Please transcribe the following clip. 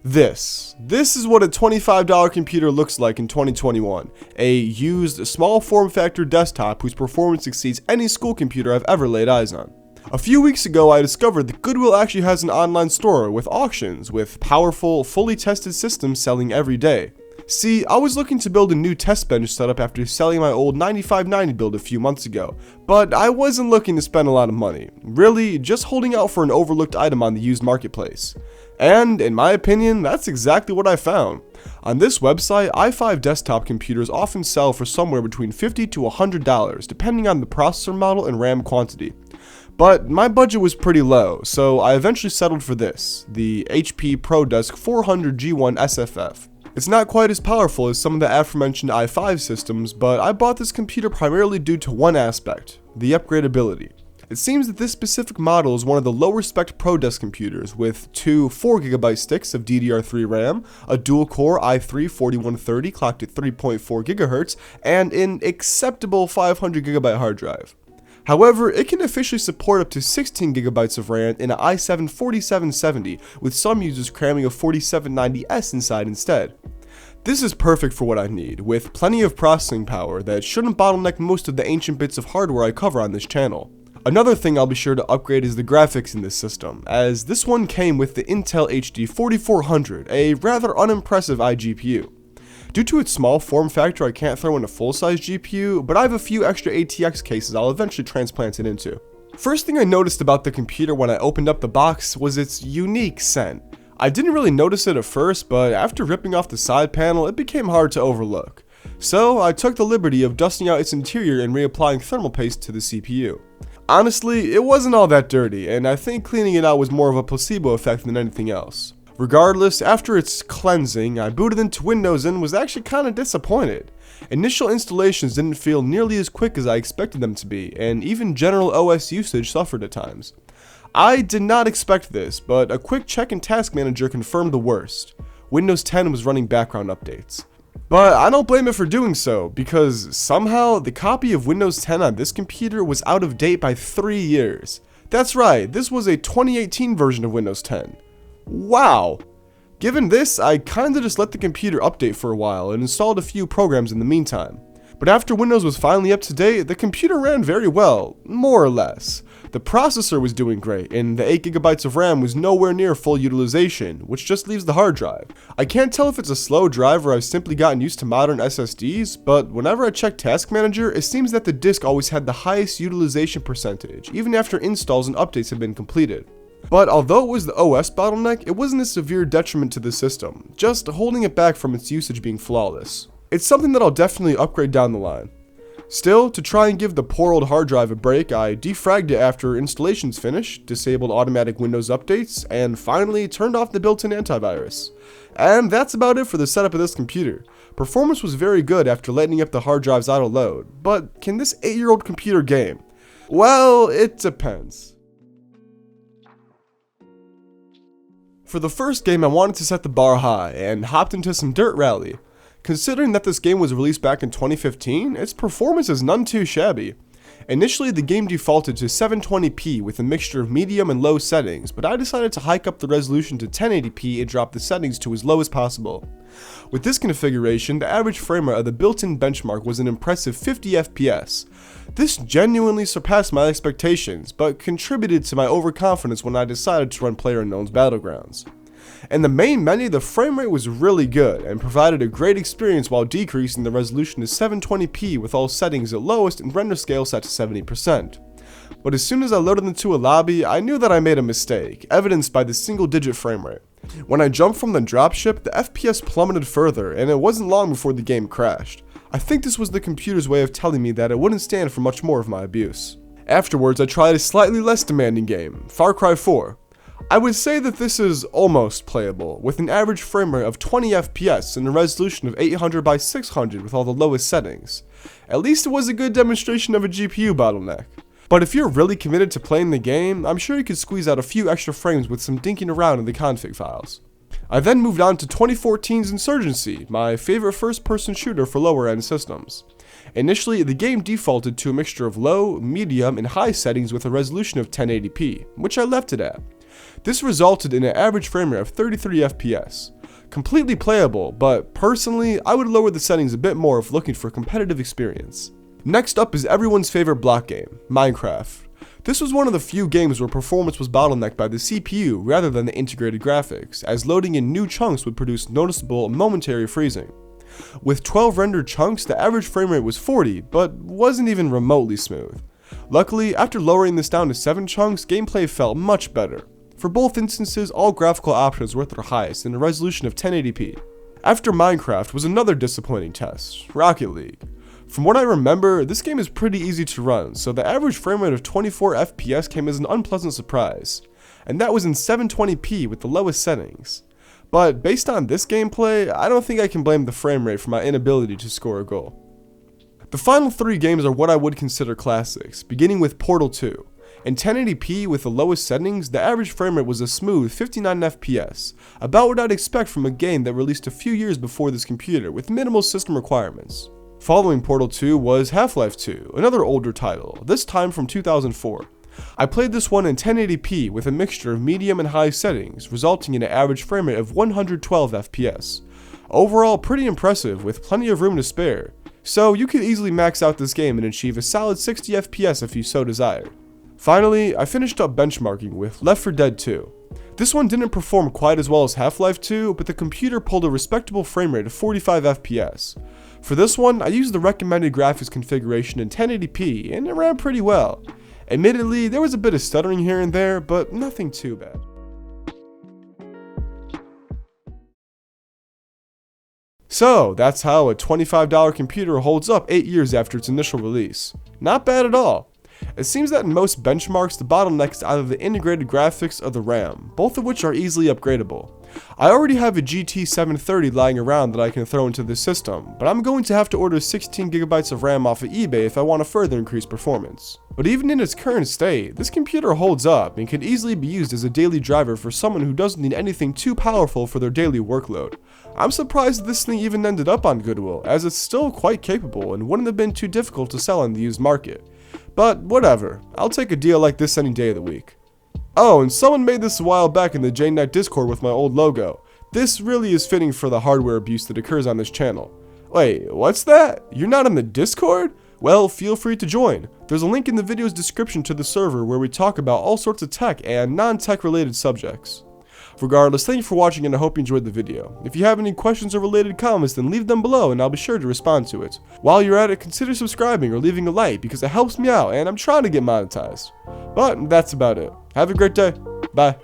This is what a $25 computer looks like in 2021. A used, small form factor desktop whose performance exceeds any school computer I've ever laid eyes on. A few weeks ago, I discovered that Goodwill actually has an online store with auctions, with powerful, fully tested systems selling every day. See, I was looking to build a new test bench setup after selling my old 9590 build a few months ago, but I wasn't looking to spend a lot of money. Really, just holding out for an overlooked item on the used marketplace. And, in my opinion, that's exactly what I found. On this website, i5 desktop computers often sell for somewhere between $50 to $100, depending on the processor model and RAM quantity. But my budget was pretty low, so I eventually settled for this, the HP ProDesk 400G1 SFF. It's not quite as powerful as some of the aforementioned i5 systems, but I bought this computer primarily due to one aspect, the upgradability. It seems that this specific model is one of the lower spec ProDesk computers with two 4GB sticks of DDR3 RAM, a dual-core i3-4130 clocked at 3.4 GHz, and an acceptable 500GB hard drive. However, it can officially support up to 16GB of RAM in an i7-4770, with some users cramming a 4790S inside instead. This is perfect for what I need, with plenty of processing power that shouldn't bottleneck most of the ancient bits of hardware I cover on this channel. Another thing I'll be sure to upgrade is the graphics in this system, as this one came with the Intel HD 4400, a rather unimpressive iGPU. Due to its small form factor, I can't throw in a full-size GPU, but I have a few extra ATX cases I'll eventually transplant it into. First thing I noticed about the computer when I opened up the box was its unique scent. I didn't really notice it at first, but after ripping off the side panel, it became hard to overlook. So I took the liberty of dusting out its interior and reapplying thermal paste to the CPU. Honestly, it wasn't all that dirty, and I think cleaning it out was more of a placebo effect than anything else. Regardless, after its cleansing, I booted into Windows and was actually kinda disappointed. Initial installations didn't feel nearly as quick as I expected them to be, and even general OS usage suffered at times. I did not expect this, but a quick check in Task Manager confirmed the worst. Windows 10 was running background updates. But I don't blame it for doing so, because somehow the copy of Windows 10 on this computer was out of date by 3 years. That's right, this was a 2018 version of Windows 10. Wow! Given this, I kinda just let the computer update for a while and installed a few programs in the meantime. But after Windows was finally up to date, the computer ran very well, more or less. The processor was doing great, and the 8GB of RAM was nowhere near full utilization, which just leaves the hard drive. I can't tell if it's a slow drive or I've simply gotten used to modern SSDs, but whenever I check Task Manager, it seems that the disk always had the highest utilization percentage, even after installs and updates had been completed. But although it was the OS bottleneck, it wasn't a severe detriment to the system, just holding it back from its usage being flawless. It's something that I'll definitely upgrade down the line. Still, to try and give the poor old hard drive a break, I defragged it after installations finished, disabled automatic Windows updates, and finally turned off the built-in antivirus. And that's about it for the setup of this computer. Performance was very good after letting up the hard drive's auto load, but can this 8-year-old computer game? Well, it depends. For the first game, I wanted to set the bar high, and hopped into some Dirt Rally. Considering that this game was released back in 2015, its performance is none too shabby. Initially, the game defaulted to 720p with a mixture of medium and low settings, but I decided to hike up the resolution to 1080p and drop the settings to as low as possible. With this configuration, the average frame rate of the built-in benchmark was an impressive 50 FPS. This genuinely surpassed my expectations, but contributed to my overconfidence when I decided to run PlayerUnkowns Battlegrounds. In the main menu, the frame rate was really good and provided a great experience while decreasing the resolution to 720p with all settings at lowest and render scale set to 70%. But as soon as I loaded into a lobby, I knew that I made a mistake, evidenced by the single-digit frame rate. When I jumped from the dropship, the FPS plummeted further, and it wasn't long before the game crashed. I think this was the computer's way of telling me that it wouldn't stand for much more of my abuse. Afterwards, I tried a slightly less demanding game, Far Cry 4. I would say that this is almost playable, with an average frame rate of 20 FPS and a resolution of 800 by 600 with all the lowest settings. At least it was a good demonstration of a GPU bottleneck. But if you're really committed to playing the game, I'm sure you could squeeze out a few extra frames with some dinking around in the config files. I then moved on to 2014's Insurgency, my favorite first-person shooter for lower-end systems. Initially, the game defaulted to a mixture of low, medium, and high settings with a resolution of 1080p, which I left it at. This resulted in an average frame rate of 33 FPS. completely playable, but personally, I would lower the settings a bit more if looking for a competitive experience. Next up is everyone's favorite block game, Minecraft. This was one of the few games where performance was bottlenecked by the CPU rather than the integrated graphics, as loading in new chunks would produce noticeable momentary freezing. With 12 rendered chunks, the average frame rate was 40, but wasn't even remotely smooth. Luckily, after lowering this down to 7 chunks, gameplay felt much better. For both instances, all graphical options were at their highest in a resolution of 1080p. After Minecraft was another disappointing test, Rocket League. From what I remember, this game is pretty easy to run, so the average frame rate of 24 FPS came as an unpleasant surprise, and that was in 720p with the lowest settings. But based on this gameplay, I don't think I can blame the frame rate for my inability to score a goal. The final 3 games are what I would consider classics, beginning with Portal 2. In 1080p with the lowest settings, the average frame rate was a smooth 59 FPS, about what I'd expect from a game that released a few years before this computer with minimal system requirements. Following Portal 2 was Half-Life 2, another older title, this time from 2004. I played this one in 1080p with a mixture of medium and high settings, resulting in an average frame rate of 112 FPS. Overall, pretty impressive with plenty of room to spare, so you could easily max out this game and achieve a solid 60 FPS if you so desired. Finally, I finished up benchmarking with Left 4 Dead 2. This one didn't perform quite as well as Half-Life 2, but the computer pulled a respectable frame rate of 45 FPS. For this one, I used the recommended graphics configuration in 1080p, and it ran pretty well. Admittedly, there was a bit of stuttering here and there, but nothing too bad. So, that's how a $25 computer holds up 8 years after its initial release. Not bad at all. It seems that in most benchmarks, the bottleneck is either the integrated graphics or the RAM, both of which are easily upgradable. I already have a GT 730 lying around that I can throw into this system, but I'm going to have to order 16GB of RAM off of eBay if I want to further increase performance. But even in its current state, this computer holds up and can easily be used as a daily driver for someone who doesn't need anything too powerful for their daily workload. I'm surprised that this thing even ended up on Goodwill, as it's still quite capable and wouldn't have been too difficult to sell on the used market. But whatever, I'll take a deal like this any day of the week. Oh, and someone made this a while back in the JNet Discord with my old logo. This really is fitting for the hardware abuse that occurs on this channel. Wait, what's that? You're not on the Discord? Well, feel free to join. There's a link in the video's description to the server where we talk about all sorts of tech and non-tech related subjects. Regardless, thank you for watching and I hope you enjoyed the video. If you have any questions or related comments, then leave them below and I'll be sure to respond to it. While you're at it, consider subscribing or leaving a like because it helps me out and I'm trying to get monetized. But that's about it. Have a great day. Bye.